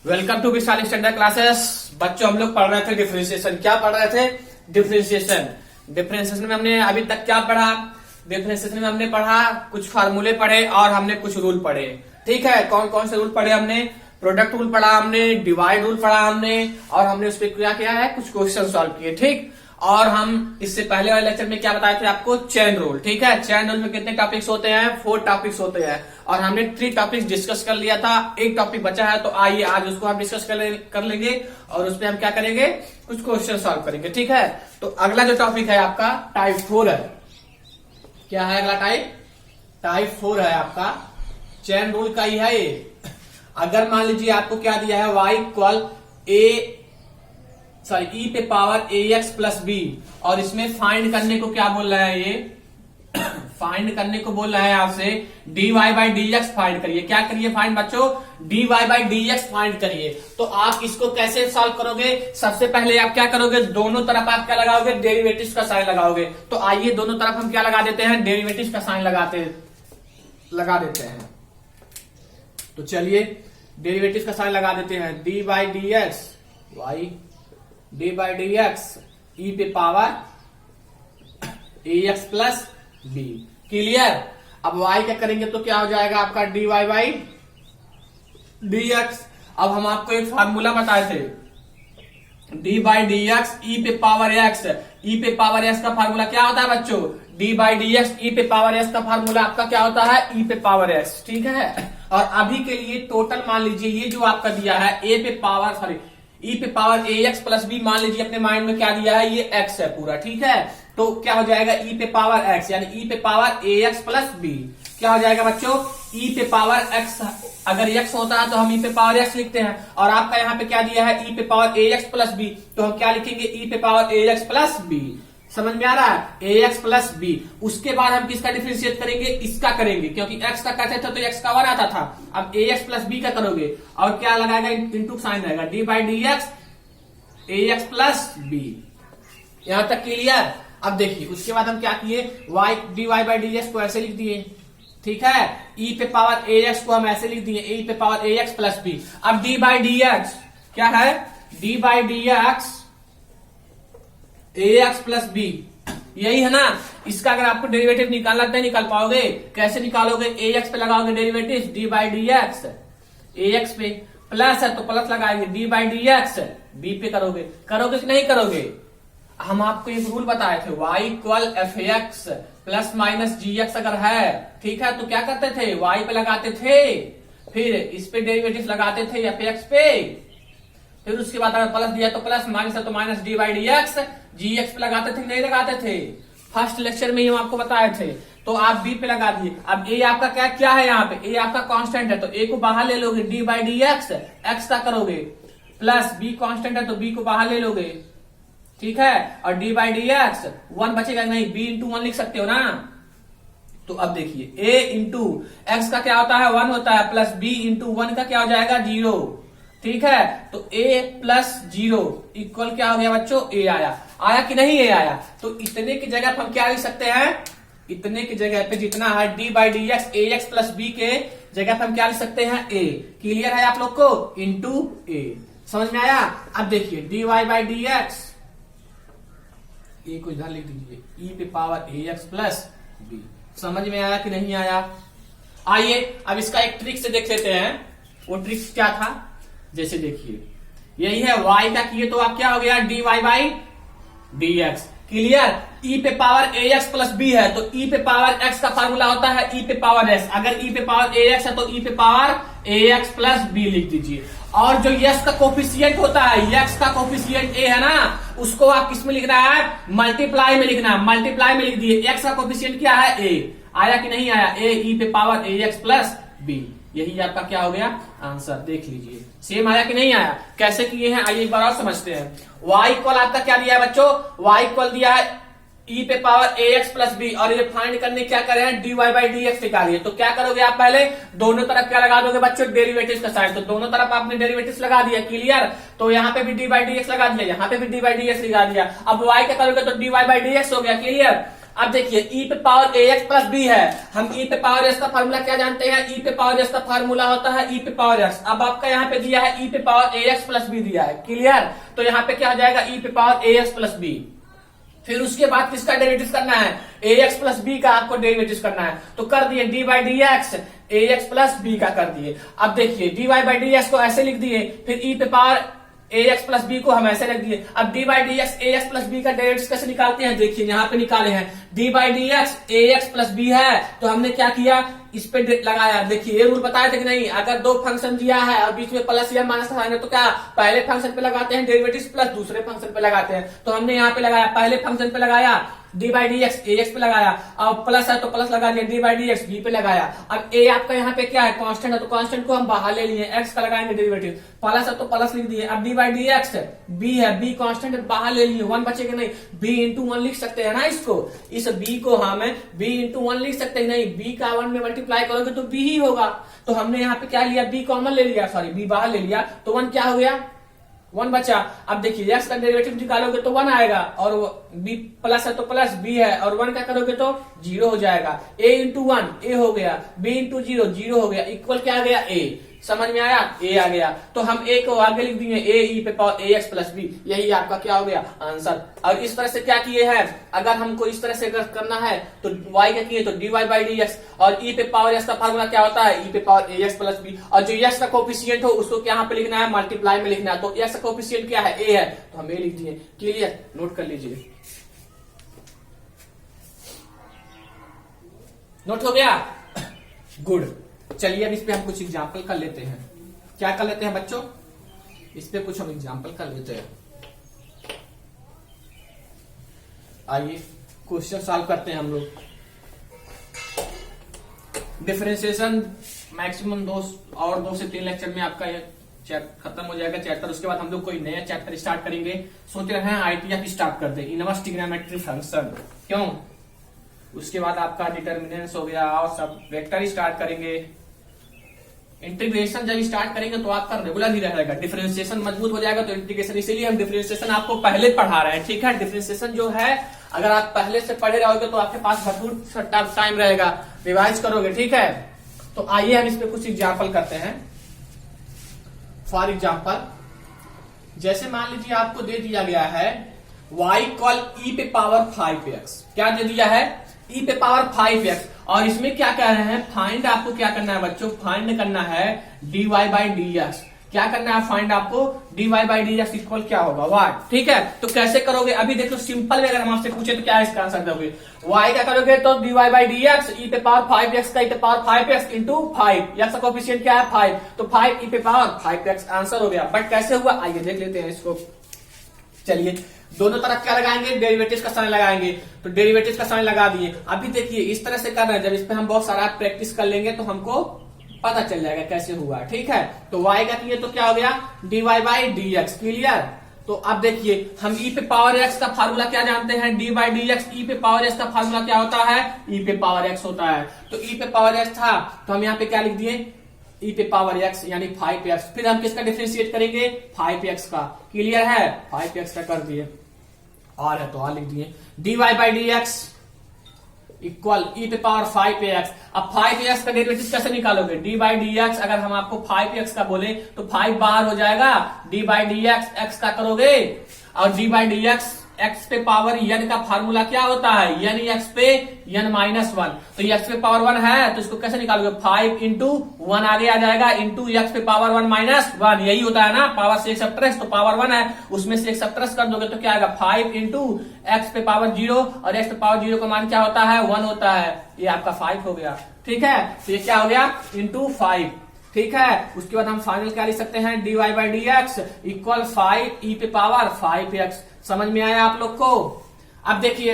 Welcome to Vishal standard classes. बच्चों, हम लोग पढ़ रहे थे डिफरेंशिएशन। क्या पढ़ रहे थे? डिफरेंशिएशन। डिफरेंशिएशन में हमने अभी तक क्या पढ़ा? डिफरेंशिएशन में हमने पढ़ा कुछ फार्मूले पढ़े और हमने कुछ रूल पढ़े। ठीक है, कौन कौन से रूल पढ़े हमने? प्रोडक्ट रूल पढ़ा हमने, डिवाइड रूल पढ़ा हमने, और हमने उस पर क्या किया है, कुछ क्वेश्चन सॉल्व किए। ठीक, और हम इससे पहले वाले लेक्चर में क्या बताए थे आपको? Chain rule. ठीक है, चेन रूल में कितने टॉपिक्स होते हैं? 4 टॉपिक्स होते हैं, और हमने 3 टॉपिक्स डिस्कस कर लिया था। एक टॉपिक बचा है, तो आइए आज उसको हम डिस्कस कर लेंगे, और उस पर हम क्या करेंगे, कुछ क्वेश्चन सॉल्व करेंगे। ठीक है, तो अगला जो टॉपिक है आपका टाइप 4 है। क्या है अगला टाइप 4 है आपका। चेन रूल का ही है ये। अगर मान लीजिए आपको क्या दिया है, y इक्वल e पे पावर ax प्लस बी, और इसमें फाइंड करने को क्या बोल रहा है ये? फाइंड करने को बोल रहा है आपसे dy बाई dx फाइंड करिए। क्या करिए फाइंड बच्चों? dy बाई dx फाइंड करिए। तो आप इसको कैसे सॉल्व करोगे? सबसे पहले आप क्या करोगे, दोनों तरफ आप क्या लगाओगे? डेरिवेटिव का साइन लगाओगे। तो आइए दोनों तरफ हम क्या लगा देते हैं? डेरिवेटिव का साइन लगा देते हैं। तो चलिए डेरिवेटिव का साइन लगा देते हैं। D by D x d by D x e पे पावर ए एक्स प्लस बी। क्लियर? अब y क्या करेंगे तो क्या हो जाएगा आपका? D Y by D x. अब हम आपको एक फार्मूला बताए थे, d by D x e पे पावर एक्स। ई पे पावर एक्स का फार्मूला क्या होता है बच्चों? D by D x e पे पावर एक्स का फार्मूला आपका क्या होता है? ई पे पावर एक्स। ठीक है, और अभी के लिए टोटल मान लीजिए ये जो आपका दिया है ई पे पावर ए एक्स प्लस बी, मान लीजिए अपने माइंड में क्या दिया है, ये एक्स है पूरा। ठीक है, तो क्या हो जाएगा? ई पे पावर एक्स, यानी ई पे पावर ए एक्स प्लस बी। क्या हो जाएगा बच्चों? ई पे पावर एक्स, अगर एक्स होता है तो हम ई पे पावर एक्स लिखते हैं, और आपका यहाँ पे क्या दिया है? ई पे पावर ए एक्स प्लस बी, तो हम क्या लिखेंगे? ई पे पावर ए एक्स प्लस बी। समझ में आ रहा है? ए एक्स प्लस बी। उसके बाद हम किसका डिफरेंशिएट करेंगे? इसका करेंगे, क्योंकि एक्स का कहते थे तो एक्स का 1 आता था। अब ए एक्स प्लस बी का करोगे, और क्या लगाएगा? इंटू साइन रहेगा, D by D x A x plus B. यहां तक क्लियर? अब देखिए उसके बाद हम क्या किए, Y D Y by D X को ऐसे लिख दिए। ठीक है, ई पे पावर ए एक्स को हम ऐसे लिख दिए, ई पे पावर ए एक्स प्लस बी। अब डी बाई डी एक्स क्या है? D by D x A x plus B, यही है ना। इसका अगर आपको डेरिवेटिव निकालना तो निकाल पाओगे। कैसे निकालोगे? ए एक्स पे लगाओगे derivative, D by D x. A X पे प्लस है तो प्लस लगाएंगे, D by D X B पे करोगे कि नहीं करोगे? हम आपको एक रूल बताए थे, y equal f x plus minus g x अगर है, ठीक है, तो क्या करते थे? y पे लगाते थे, फिर इस पे डेरिवेटिव लगाते थे एफ एक्स पे, फिर उसके बाद अगर प्लस दिया तो प्लस, माइनस है तो minus, D by D X G X पे लगाते थे नहीं लगाते थे? फर्स्ट लेक्चर में ही हम आपको बताए थे। तो आप बी पे लगा दिए। अब ए आपका क्या है? यहाँ पे ए आपका कांस्टेंट है, तो ए को बाहर ले लोगे, D by D x x का करोगे, प्लस बी कांस्टेंट है तो बी को बाहर ले लोगे। ठीक है, और डी बाई डी एक्स 1 बचेगा नहीं, बी इंटू 1 लिख सकते हो ना। तो अब देखिए ए इंटू एक्स का क्या होता है? 1 होता है, प्लस बी इंटू 1 का क्या हो जाएगा? 0। ठीक है, तो a प्लस 0 इक्वल क्या हो गया बच्चों? a आया कि नहीं? a आया। तो इतने की जगह हम क्या लिख सकते हैं? इतने की जगह पे जितना है D by D x A x plus B के जगह पे हम क्या लिख सकते हैं? a। क्लियर है आप लोग को? Into a। समझ में आया? अब देखिए D Y by D x, a को इधर लिख दीजिए, ई पे पावर ए एक्स प्लस बी। समझ में आया कि नहीं आया? आइए अब इसका एक ट्रिक से देख लेते हैं। वो ट्रिक क्या था? जैसे देखिए यही है, y का किए तो आप क्या हो गया? D Y by D X. Clear? e पे पावर ए एक्स प्लस बी है, तो e पे पावर x का फार्मूला होता है e पे पावर s। अगर e पे पावर ए एक्स है तो e पे पावर ए एक्स प्लस बी लिख दीजिए। और जो यस का कोफिशियंट होता है, यक्स का कोफिशियंट ए है ना, उसको आप किस में लिखना है? मल्टीप्लाई में लिखना है। मल्टीप्लाई में लिख दिए। एक्स का कोफिशियंट क्या है? ए। आया कि नहीं आया? ए ई पे पावर ए एक्स प्लस बी। यही आपका क्या हो गया? आंसर। देख लीजिए सेम आया कि नहीं आया? कैसे किए हैं आइए एक बार और समझते हैं। y इक्वल आपका क्या दिया है बच्चों? y इक्वल दिया है e पे पावर ए एक्स प्लस बी, और ये फाइंड करने क्या करे हैं? D Y by D X निकालिए। तो क्या करोगे आप? पहले दोनों तरफ क्या लगा दोगे बच्चों? डेरिवेटिव का साइन। तो दोनों तरफ आपने डेरिवेटिव लगा दिया। क्लियर? तो यहाँ पे भी डी बाई डी एक्स लगा दिया, यहाँ पे भी डी बाई डी एक्स लगा दिया। अब y क्या करोगे तो D Y by D x हो गया। क्लियर? अब देखिए e पे पावर ax प्लस b है, हम e पे पावर s का फार्मूला क्या जानते हैं, e पे पावर s का फार्मूला होता है e पे पावर s। अब आपका यहाँ पे दिया है e पे पावर ax प्लस b दिया है, क्लियर। तो यहाँ पे क्या हो जाएगा e पे पावर ax प्लस b। फिर उसके बाद किसका डेरिवेटिव करना है, ax प्लस b का आपको डेरिवेटिव करना है। तो कर दिए dy by D x ax plus b का कर दिए। अब देखिए dy बाई डी एक्स को ऐसे लिख दिए, फिर e पे पावर ax प्लस b को हम ऐसे रख दिए। अब D by D x ax plus b का डेरिवेटिव कैसे निकालते हैं, देखिए यहाँ पे निकाले हैं, d by D x ax plus b है, तो हमने क्या किया, इस पे लगाया। देखिए ये रूल बताया था कि नहीं, अगर दो फंक्शन दिया है और बीच में प्लस या माइनस लगाना तो क्या पहले फंक्शन पे लगाते हैं डेरिवेटिव प्लस दूसरे फंक्शन पे लगाते हैं। तो हमने यहाँ पे लगाया, पहले फंक्शन पे लगाया D by D x ax पे लगाया, और प्लस है तो प्लस लगा दिया, D by D x b पे लगाया। अब a आपका यहाँ पे क्या है, कांस्टेंट है, तो कांस्टेंट को हम बाहर ले लिए, x का लगाएंगे डेरिवेटिव, प्लस है तो प्लस लिख दिए। अब D by D x b है, b कांस्टेंट बाहर ले लिए, 1 बचेगा नहीं, b इंटू 1 लिख सकते हैं ना इसको, इस b को हम b इंटू 1 लिख सकते हैं नहीं, b का 1 में मल्टीप्लाई करोगे तो b ही होगा। तो हमने यहाँ पे क्या लिया, b कॉमन ले लिया, सॉरी b बाहर ले लिया, तो 1 क्या हो गया, 1 बचा। अब देखिए x का डेरिवेटिव निकालोगे तो 1 आएगा, और b प्लस है तो प्लस, b है और 1 क्या करोगे तो 0 हो जाएगा। a इंटू 1 a हो गया, b इंटू 0 0 हो गया, इक्वल क्या आ गया, a। समझ में आया, a आ गया। तो हम a को आगे लिख देंगे, a e पे पावर ax प्लस b, यही आपका क्या हो गया आंसर। और इस तरह से क्या किए हैं, अगर हमको इस तरह से अगर करना है तो y क्या किए, तो dy बाई डी एक्स, और e पे पावर s का फार्मूला क्या होता है, e पे पावर ax प्लस b, और जो x का कोफिशिएंट हो उसको यहाँ पे लिखना है, मल्टीप्लाई में लिखना है। तो x का कोफिशिएंट क्या है, a है, तो हम a लिख दिए, क्लियर, नोट कर लीजिए। नोट हो गया, गुड। चलिए अब इस पे हम कुछ एग्जाम्पल कर लेते हैं। क्या कर लेते हैं बच्चों, इस पे कुछ हम एग्जाम्पल कर लेते हैं। आइए क्वेश्चन सॉल्व करते हैं हम लोग। डिफरेंशिएशन मैक्सिमम 2 से 3 लेक्चर में आपका ये खत्म हो जाएगा चैप्टर। उसके बाद हम लोग कोई नया चैप्टर स्टार्ट करेंगे, सोच रहे हैं आईटीएफ स्टार्ट कर दे, इनवर्स ट्रिग्नोमेट्री फंक्शन, क्यों। उसके बाद आपका डिटर्मिनेंट्स हो गया, और सब वेक्टर स्टार्ट करेंगे। इंटीग्रेशन जब स्टार्ट करेंगे तो आपका रेगुलर ही रहेगा, डिफरेंशिएशन मजबूत हो जाएगा तो इंटीग्रेशन, इसीलिए हम डिफरेंशिएशन आपको पहले पढ़ा रहे हैं, ठीक है। डिफरेंशिएशन जो है अगर आप पहले से पढ़े रहोगे तो आपके पास भरपूर टाइम रहेगा, रिवाइज करोगे, ठीक है। तो आइए हम इस पे कुछ एग्जाम्पल करते हैं। फॉर एग्जाम्पल, जैसे मान लीजिए आपको दे दिया गया है y कॉल e पे पावर 5x, क्या दे दिया है, e पे पावर 5x, और इसमें क्या कह रहे हैं, फाइंड आपको क्या करना है बच्चों, फाइंड करना है dy बाई डी एक्स। क्या करना है, फाइंड आपको dy by D X equal क्या होगा, वाट, ठीक है। तो कैसे करोगे, अभी देख लो, सिंपल में अगर हम आपसे पूछे तो क्या इसका आंसर दोगे, y क्या करोगे तो dy by D x, e पे पावर 5x का e पे पावर 5x इंटू 5, x का कोफिशिएंट क्या है 5, तो 5 e पे पावर 5x आंसर हो गया। बट कैसे हुआ, आइए देख लेते हैं इसको। चलिए दोनों तरफ क्या लगाएंगे, डेरिवेटिव का साइन लगाएंगे, तो डेरिवेटिव का साइन लगा दिए। अभी देखिए इस तरह से कर रहे हैं, जब इस पे हम बहुत सारा प्रैक्टिस कर लेंगे तो हमको पता चल जाएगा कैसे हुआ, ठीक है। तो y का किए तो क्या हो गया, dy by D X, clear. तो अब देखिए हम e पे पावर x का फार्मूला क्या जानते हैं, dy by D x, e पे पावर x का फार्मूला क्या होता है, e पे पावर x होता है। तो e पे पावर x था तो हम यहाँ पे क्या लिख दिए, e पे पावर x यानी 5x, फिर हम किसका डिफरेंशिएट करेंगे, 5x का, क्लियर है, 5x का कर दिए, और है तो और लिख दिए, dy by D X equal e पे पावर 5x। अब 5x का डेरिवेटिव कैसे निकालोगे, d बाई डी एक्स, अगर हम आपको 5x का बोले तो 5 बाहर हो जाएगा, d by D x x का करोगे, और d by D x x पे पावर n का फार्मूला क्या होता है, n x पे n माइनस 1, तो x पे पावर 1 है तो इसको कैसे निकालोगे, 5 इंटू 1 आगे आ जाएगा, इंटू x पे पावर 1 माइनस 1, यही होता है ना, पावर से एक सब्ट्रैक्ट, तो पावर 1 है उसमें से एक सब्ट्रैक्ट कर दोगे तो क्या आएगा, 5 इंटू x पे पावर 0, और x पे पावर 0 का मान क्या होता है, 1 होता है, ये आपका 5 हो गया, ठीक है। तो ये क्या हो गया, इंटू 5, ठीक है। उसके बाद हम फाइनल क्या लिख सकते हैं, dy by D X equal 5 e पे पावर 5x। समझ में आया आप लोग को। अब देखिए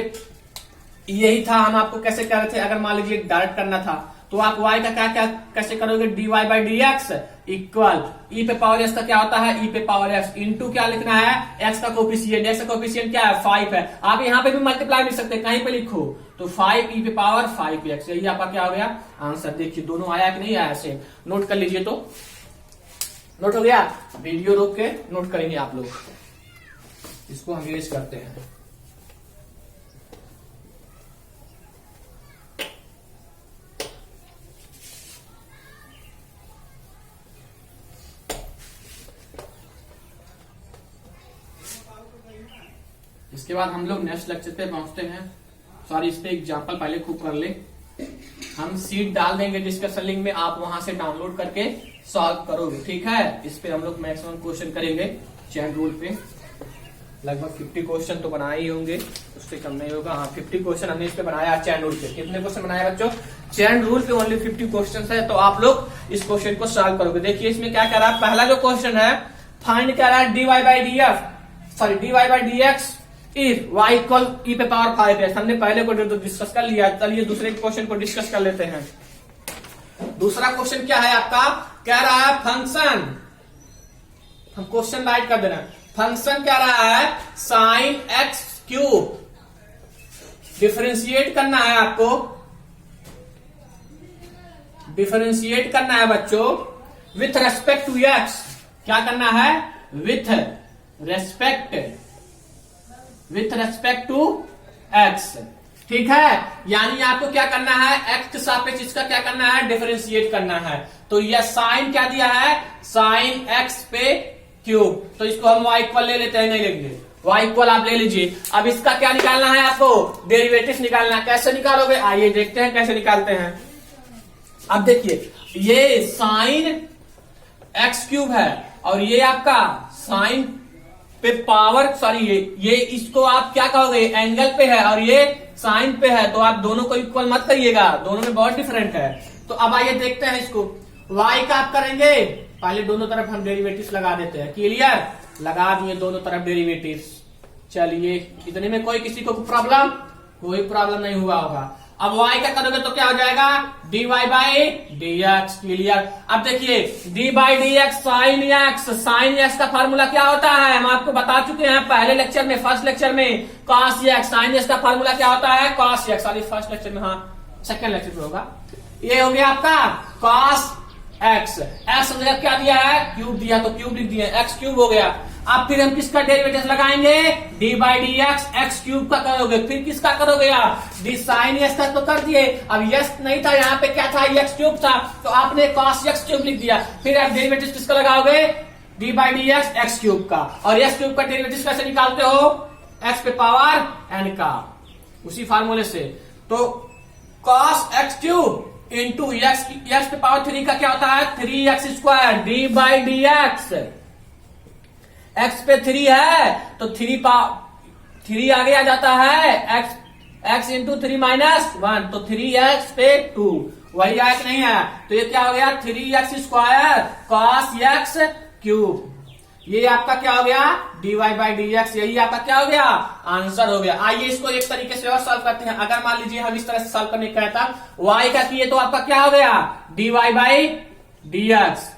यही था, हम आपको कैसे कह रहे थे, अगर मान लीजिए डायरेक्ट करना था तो आप y का क्या कैसे करोगे, dy by D X equal e पे पावर s का क्या होता है, e पे पावर x इंटू क्या लिखना है, x का कोफिशिएंट, x का कोफिशिएंट क्या है 5 है, आप यहाँ पे भी मल्टीप्लाई नहीं सकते, कहीं पे लिखो तो 5 e पे पावर 5x, यही आपका क्या हो गया आंसर। देखिए दोनों आया कि नहीं आया, सेम नोट कर लीजिए। तो नोट हो गया, वीडियो रोक के नोट करेंगे आप लोग, इसको हम यूज करते हैं। इसके बाद हम लोग नेक्स्ट लेक्चर पे पहुंचते हैं। सॉरी, इस पे एग्जाम्पल पहले खूब कर ले। हम सीट डाल देंगे डिस्कशन लिंक में, आप वहां से डाउनलोड करके सॉल्व करोगे, ठीक है। इस पे हम लोग मैक्सिमम क्वेश्चन करेंगे चैन रूल पे। लगभग 50 क्वेश्चन तो बनाए ही होंगे, उससे कम नहीं होगा। हाँ, 50 क्वेश्चन हमने इस पे बनाया चैन रूल पे। कितने क्वेश्चन बनाए बच्चों? चैन रूल पे ओनली 50 क्वेश्चन है। तो आप लोग इस क्वेश्चन को सॉल्व करोगे। देखिए इसमें क्या कह रहा है, पहला जो क्वेश्चन है फाइंड कह रहा है dy by D F, sorry dy by D x if y equal e पे पावर 5 हमने पहले को डिस्कस कर लिया। चलिए दूसरे क्वेश्चन को डिस्कस कर लेते हैं। दूसरा क्वेश्चन क्या है आपका? कह रहा है फंक्शन, हम क्वेश्चन राइट कर दे रहे हैं। फंक्शन कह रहा है साइन एक्स क्यूब, डिफरेंशिएट करना है आपको, डिफरेंशिएट करना है बच्चों विथ रेस्पेक्ट टू एक्स। क्या करना है? विथ रेस्पेक्ट टू एक्स, ठीक है। यानी आपको क्या करना है? एक्स के सापेक्ष इसका क्या करना है? डिफरेंशिएट करना है। तो यह साइन क्या दिया है? साइन एक्स पे क्यूब। तो इसको हम y इक्वल ले लेते हैं, नहीं लेंगे y इक्वल आप ले लीजिए। अब इसका क्या निकालना है आपको? डेरिवेटिव निकालना है। कैसे निकालोगे? आइए देखते हैं कैसे निकालते हैं। अब देखिए ये साइन एक्स क्यूब है और ये आपका साइन पे पावर, सॉरी ये इसको आप क्या कहोगे? एंगल पे है और ये साइन पे है, तो आप दोनों को इक्वल मत करिएगा, दोनों में बहुत डिफरेंट है। तो अब आइए देखते हैं इसको। y का आप करेंगे, पहले दोनों तरफ हम डेरिवेटिव्स लगा देते हैं। क्लियर? लगा दिए दोनों तरफ डेरिवेटिव्स। चलिए इतने में कोई किसी को प्रॉब्लम? कोई प्रॉब्लम नहीं हुआ होगा। अब y का करोगे तो क्या हो जाएगा? dy by D X. Clear? अब देखिए d by D x sine x, sine x का फॉर्मूला क्या होता है? हम आपको बता चुके हैं पहले लेक्चर में, फर्स्ट लेक्चर में। कॉस एक्स, साइन एक्स का फॉर्मूला क्या होता है? Cos x. Sorry first lecture में, हाँ सेकंड लेक्चर में होगा। ये हो गया आपका कॉस एक्स। एक्स जगह क्या दिया है? क्यूब दिया, तो क्यूब लिख दिया, एक्स क्यूब हो गया। अब फिर हम किसका डेरिवेटिव लगाएंगे? D by D x, x cube का करोगे। फिर किसका करोगे आप? डी साइन एक्स का तो कर दिए। अब एक्स नहीं था, यहाँ पे क्या था? एक्स क्यूब था, तो आपने कॉस एक्स क्यूब लिख दिया। फिर आप डेरिवेटिव किसका लगाओगे? D by D x, x cube का। और एक्स क्यूब का डेरिवेटिव कैसे निकालते हो? एक्स पे पावर एन का, उसी फार्मूले से। तो cos x cube into x पे पावर 3 का क्या होता है? 3x square D by D x. X पे 3 है तो 3 आगे आ जाता है, x इंटू 3 माइनस 1, तो 3x पे 2 वही आया कि नहीं है? तो ये क्या हो गया? 3x square cos x cube. ये आपका क्या हो गया? dy by D x. यही आपका क्या हो गया? आंसर हो गया। आइए इसको एक तरीके से और सॉल्व करते हैं। अगर मान लीजिए हम इस तरह से सॉल्व करने का कहता, y का किए तो आपका क्या हो गया? dy by D X.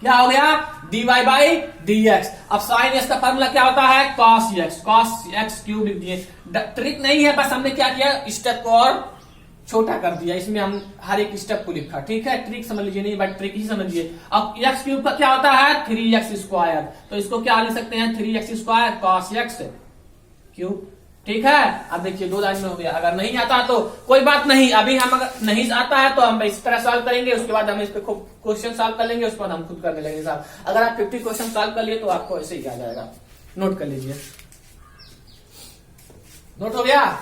क्या हो गया? dy by D x. अब साइन एक्स का फॉर्मूला क्या होता है? कॉस एक्स क्यूब लिख दिए। ट्रिक नहीं है, बस हमने क्या किया? स्टेप को और छोटा कर दिया। इसमें हम हर एक स्टेप को लिखा, ठीक है। ट्रिक समझ लीजिए, नहीं बट ट्रिक ही समझिए। अब एक्स क्यूब का क्या होता है? 3x स्क्वायर, तो इसको क्या लिख सकते हैं? 3x square cos x cube, ठीक है। अब देखिए 2 लाइन में हो गया। अगर नहीं आता तो कोई बात नहीं, अभी हम अगर नहीं आता है तो हम इस तरह सॉल्व करेंगे, उसके बाद हम इस पे खूब क्वेश्चन सॉल्व कर लेंगे, उसके बाद हम खुद करने लगेंगे साहब। अगर आप 50 क्वेश्चन सॉल्व कर लिए तो आपको ऐसे ही आ जाएगा। नोट कर लीजिए। नोट हो गया?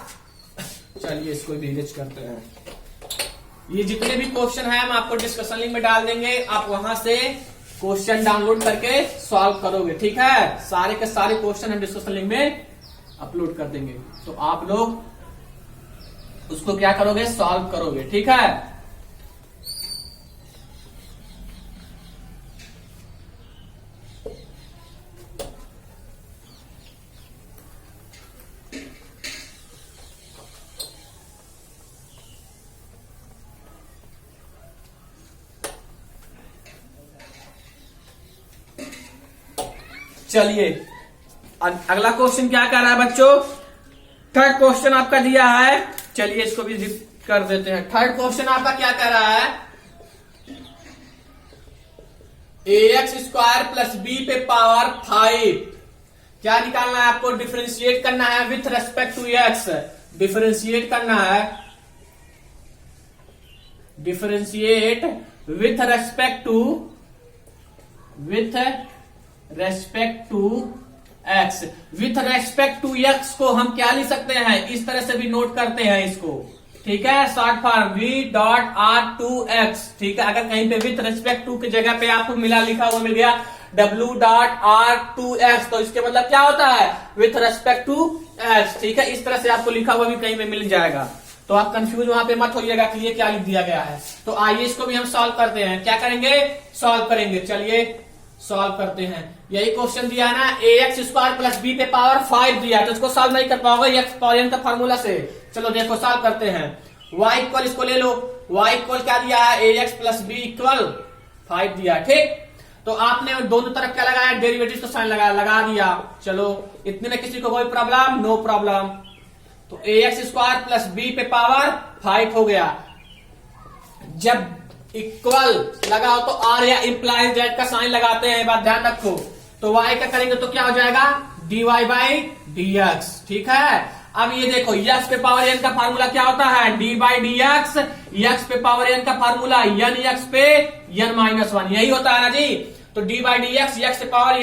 चलिए इसको मैनेज करते हैं। ये जितने भी क्वेश्चन है हम आपको डिस्कशन लिंक में डाल देंगे, आप वहां से क्वेश्चन डाउनलोड करके सॉल्व करोगे, ठीक है। सारे के सारे क्वेश्चन हम डिस्कशन लिंक में अपलोड कर देंगे, तो आप लोग उसको क्या करोगे? सॉल्व करोगे, ठीक है। चलिए अगला क्वेश्चन क्या कर रहा है बच्चों? थर्ड क्वेश्चन आपका दिया है, चलिए इसको भी कर देते हैं। थर्ड क्वेश्चन आपका क्या कर रहा है? ax स्क्वायर प्लस बी पे पावर 5 क्या निकालना है आपको? डिफरेंशिएट करना है with respect to X. Differentiate करना है, differentiate with respect to X. With respect to X को हम क्या लिख सकते हैं, इस तरह से भी नोट करते हैं इसको, ठीक है, शॉर्ट फॉर्म वी डॉट आर टू एक्स, ठीक है। अगर कहीं पे विथ रेस्पेक्ट टू की जगह पे आपको मिला लिखा हुआ मिल गया W dot R to X, तो इसके मतलब क्या होता है, विथ रेस्पेक्ट टू एक्स, ठीक है। इस तरह से आपको लिखा हुआ भी कहीं पे मिल जाएगा, तो आप कंफ्यूज वहां पे मत होइएगा कि ये क्या लिख दिया गया है। तो आइए इसको भी हम सॉल्व करते हैं, क्या करेंगे, सॉल्व करेंगे। चलिए सॉल्व करते हैं। यही क्वेश्चन दिया है ना, ए एक्स स्क्वायर प्लस बी पे पावर 5 दिया है, तो इसको सॉल्व नहीं कर पाओगे एक्स पावर एन का फॉर्मूला से। चलो देखो सॉल्व करते हैं। y इक्वल, इसको ले लो, y इक्वल क्या दिया है, ए एक्स प्लस बी इक्वल 5 दिया, ठीक। तो आपने दोनों तरफ क्या लगाया, डेरिवेटिव का साइन लगा दिया। चलो इतने में किसी को कोई प्रॉब्लम, नो प्रॉब्लम। तो A X square plus B पे पावर 5 हो गया। जब इक्वल लगाओ तो आर या इंप्लाइज दैट का साइन लगाते हैं, बात ध्यान रखो। तो y का करेंगे तो क्या हो जाएगा, dy बाई डी एक्स, ठीक है। अब ये देखो x पे पावर n का फार्मूला क्या होता है, d by D x, x पे पावर n का फार्मूला n x पे n माइनस 1, यही होता है ना जी। तो d by D x, x पे पावर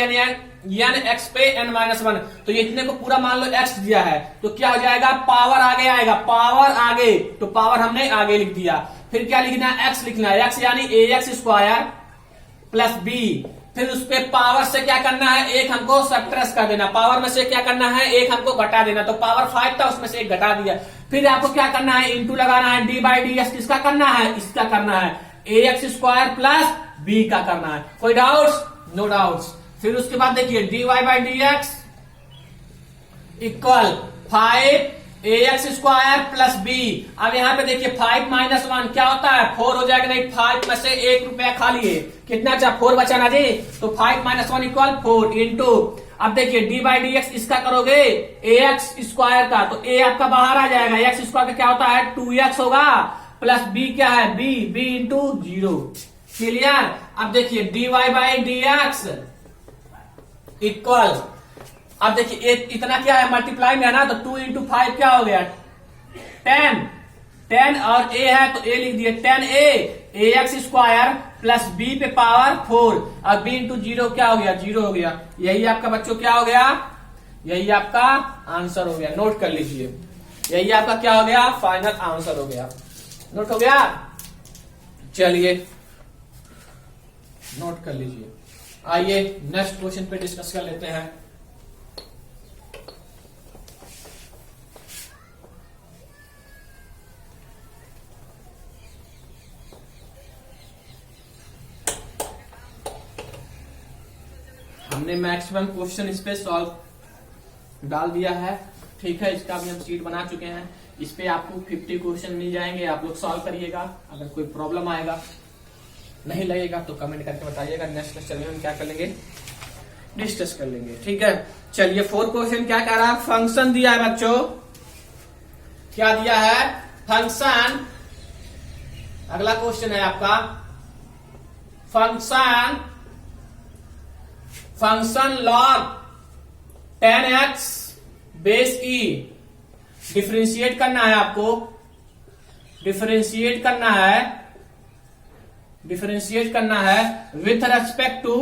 n x पे n माइनस 1, तो ये इतने को पूरा मान लो x दिया है, तो क्या हो जाएगा, पावर आगे आएगा, पावर आगे, तो पावर हमने आगे लिख दिया। फिर क्या लिखना है, x लिखना है, x यानी ए एक्स स्क्वायर प्लस बी, फिर उस पे पावर से क्या करना है, एक हमको सबट्रैक्ट कर देना, पावर में से क्या करना है, एक हमको घटा देना, तो पावर 5 था उसमें से एक घटा दिया। फिर आपको क्या करना है, इंटू लगाना है, डी बाई डी एक्स किसका करना है, इसका करना है, ए एक्स स्क्वायर प्लस बी का करना है। कोई डाउट्स, नो डाउट्स। फिर उसके बाद देखिए D Y by D X equal 5 A X square plus B. अब यहाँ पे देखिए 5 माइनस 1 क्या होता है, 4 हो जाएगा, नहीं 5 में से 1 रुपया खा लिए, कितना चाह 4 बचा ना जी, तो 5 माइनस 1 इक्वल 4 इंटू, अब देखिए डी बाई डी एक्स इसका करोगे ए एक्स स्क्वायर का, तो ए आपका बाहर आ जाएगा, एक्स स्क्वायर का क्या होता है 2x होगा, प्लस बी क्या है, बी इंटू 0, क्लियर। अब देखिए D Y by D X equal, अब देखिए इतना क्या है, मल्टीप्लाई में है ना, तो 2 इंटू 5 क्या हो गया 10 और a है तो a लिख दिए 10a ए एक्स स्क्वायर प्लस b पे पावर 4 और b इंटू 0 क्या हो गया, 0 हो गया। यही आपका बच्चों क्या हो गया, यही आपका आंसर हो गया, नोट कर लीजिए, यही आपका क्या हो गया, फाइनल आंसर हो गया, नोट हो गया। चलिए नोट कर लीजिए। आइए नेक्स्ट क्वेश्चन पे डिस्कस कर लेते हैं। हमने मैक्सिमम क्वेश्चन इस पे सॉल्व डाल दिया है, ठीक है। इसका भी हम शीट बना चुके हैं, इस पे आपको 50 क्वेश्चन मिल जाएंगे, आप लोग सॉल्व करिएगा। अगर कोई प्रॉब्लम आएगा, नहीं लगेगा तो कमेंट करके बताइएगा। नेक्स्ट लेक्चर में हम क्या कर लेंगे, डिस्कस कर लेंगे, ठीक है। चलिए 4 क्वेश्चन क्या कह रहा है, फंक्शन दिया है बच्चों, क्या दिया है, फंक्शन। अगला क्वेश्चन है आपका function log 10x base E, differentiate करना है आपको, डिफरेंशिएट करना है विथ रेस्पेक्ट टू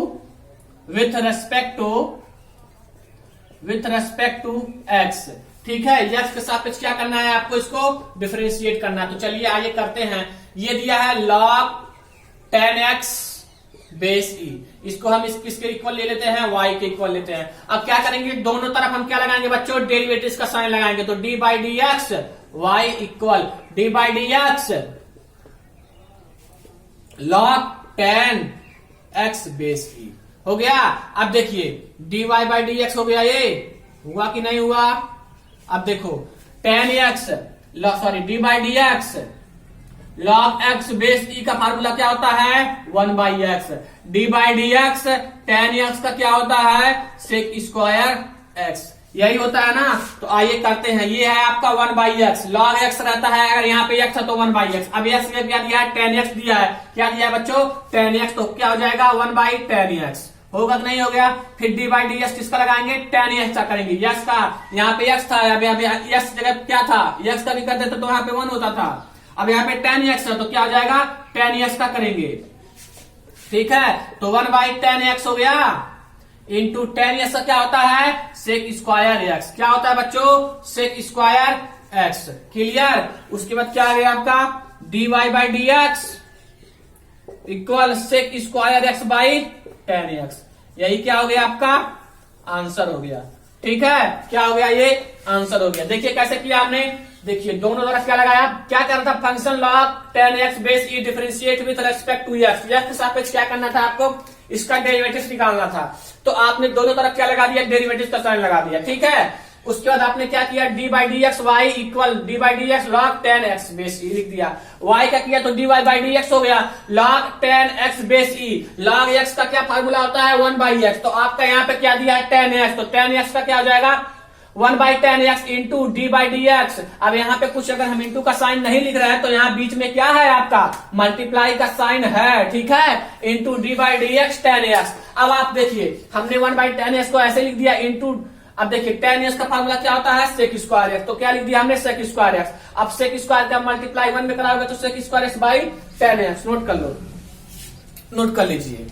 x, ठीक है। x के सापेक्ष क्या करना है आपको, इसको डिफरेंशिएट करना है। तो चलिए आगे करते हैं। ये दिया है log 10x बेस ई, इसको हम किसके इक्वल ले लेते हैं, y के इक्वल लेते हैं। अब क्या करेंगे, दोनों तरफ हम क्या लगाएंगे बच्चों, डेरिवेटिव्स का साइन लगाएंगे, तो d by D x y equal d by D x log 10x base e हो गया। अब देखिए dy बाई डी एक्स हो गया, ये हुआ कि नहीं हुआ। अब देखो 10x d by D x log x base e का फार्मूला क्या होता है, 1 by x, d by D x 10x का क्या होता है, सेक स्क्वायर x, यही होता है ना। तो आइए करते हैं, ये है आपका 1 बाई एक्स, log x रहता है, अगर यहाँ पे x है तो 1 बाई एक्स। अब x में क्या दिया है, 10x दिया है, क्या दिया है बच्चों 10x, तो क्या हो जाएगा 1 बाई 10x, होगा तो नहीं हो गया। फिर डी बाई डी एक्स किसका लगाएंगे, 10x का करेंगे, यस का, यहाँ पे x था, अब x जगह क्या था, x का भी कर देते तो यहाँ पे 1 होता था, अब यहाँ पे 10x है तो क्या हो जाएगा 10x का करेंगे, ठीक है। तो 1 बाई 10x हो गया इंटू टेन एक्स का क्या होता है सेक स्क्वायर एक्स। क्या होता है बच्चों सेक स्क्वायर एक्स। क्लियर। उसके बाद क्या आ गया आपका dy by D X equal sec square X by ten X. यही क्या हो गया आपका आंसर हो गया। ठीक है क्या हो गया ये आंसर हो गया। देखिए कैसे किया हमने। देखिए दोनों तरफ क्या लगाया क्या करना था function log ten x base E differentiate with respect to X के सापेक्ष क्या करना था आपको इसका डेरिवेटिव निकालना था। तो आपने दोनों तरफ क्या लगा दिया डेरिवेटिव का साइन लगा दिया। ठीक है उसके बाद आपने क्या किया d by D x y equal d by D x log ten x base e लिख दिया। वाई का किया तो D Y by D x हो गया log ten x base e. Log x का क्या फार्मूला होता है वन बाई एक्स। तो आपका यहाँ पे क्या दिया है टेन एक्स तो टेन एक्स का क्या हो जाएगा one by ten x into D by D x. अब यहाँ पे कुछ अगर हम इंटू का साइन नहीं लिख रहे हैं तो यहाँ बीच में क्या है आपका मल्टीप्लाई का साइन है। ठीक है into D by D x ten x. अब आप देखिए हमने वन बाई टेन एक्स को ऐसे लिख दिया इंटू। अब देखिए टेन एक्स का फार्मूला क्या होता है सेक स्क्वायर एक्स। तो क्या लिख दिया हमने सेक स्क्वायर एक्स। अब सेक स्क्वायर का मल्टीप्लाई वन में कराओगे तो sec square X by ten X. Note कर लो नोट कर लीजिए।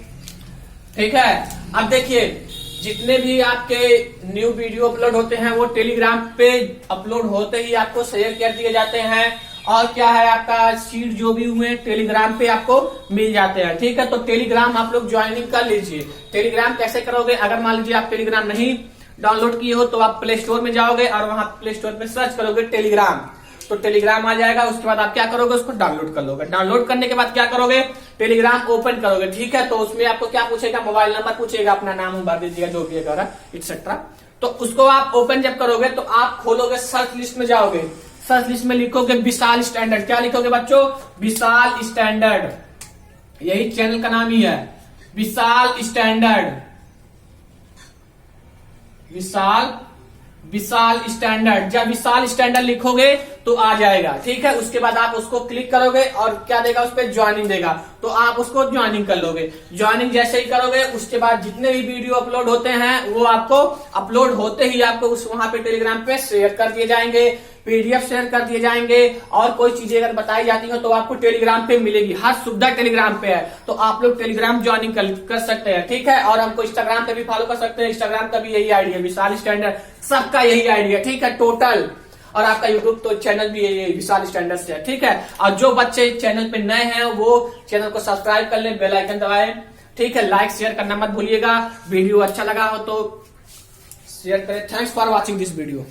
ठीक है अब देखिए जितने भी आपके न्यू वीडियो अपलोड होते हैं वो टेलीग्राम पे अपलोड होते ही आपको शेयर कर दिए जाते हैं। और क्या है आपका सीट जो भी हुए टेलीग्राम पे आपको मिल जाते हैं। ठीक है तो टेलीग्राम आप लोग ज्वाइनिंग कर लीजिए। टेलीग्राम कैसे करोगे अगर मान लीजिए आप टेलीग्राम नहीं डाउनलोड किए हो तो आप प्ले स्टोर में जाओगे और वहां प्ले स्टोर पे सर्च करोगे टेलीग्राम तो टेलीग्राम आ जाएगा। उसके बाद आप क्या करोगे उसको डाउनलोड कर लोगे। डाउनलोड करने के बाद क्या करोगे टेलीग्राम ओपन करोगे। ठीक है तो उसमें आपको क्या पूछेगा मोबाइल नंबर पूछेगा अपना नाम भर दीजिएगा जो भी है एक्सेट्रा। तो उसको आप ओपन जब करोगे तो आप खोलोगे सर्च लिस्ट में जाओगे। सर्च लिस्ट में लिखोगे विशाल स्टैंडर्ड। क्या लिखोगे बच्चों विशाल स्टैंडर्ड। यही चैनल का नाम ही है विशाल स्टैंडर्ड। विशाल स्टैंडर्ड। जब विशाल स्टैंडर्ड लिखोगे तो आ जाएगा। ठीक है उसके बाद आप उसको क्लिक करोगे और क्या देगा उस पर ज्वाइनिंग देगा तो आप उसको ज्वाइनिंग कर लोगे। ज्वाइनिंग जैसे ही करोगे उसके बाद जितने भी वीडियो अपलोड होते हैं वो आपको अपलोड होते ही आपको उस वहां पे टेलीग्राम पे शेयर कर दिए जाएंगे। पीडीएफ शेयर कर दिए जाएंगे और कोई चीजें अगर बताई जाती हो तो आपको टेलीग्राम पे मिलेगी। हर सुविधा टेलीग्राम पे है तो आप लोग टेलीग्राम ज्वाइनिंग कर सकते हैं। ठीक है और हमको इंस्टाग्राम पे भी फॉलो कर सकते हैं। इंस्टाग्राम का भी यही आईडी है विशाल स्टैंडर्ड। सबका यही आईडी है। ठीक है टोटल और आपका यूट्यूब तो चैनल भी यही विशाल स्टैंडर्ड से है। ठीक है और जो बच्चे चैनल पे नए हैं वो चैनल को सब्सक्राइब कर ले बेल आइकन दबाएं। ठीक है लाइक शेयर करना मत भूलिएगा। वीडियो अच्छा लगा हो तो शेयर करें। Thanks for watching this video.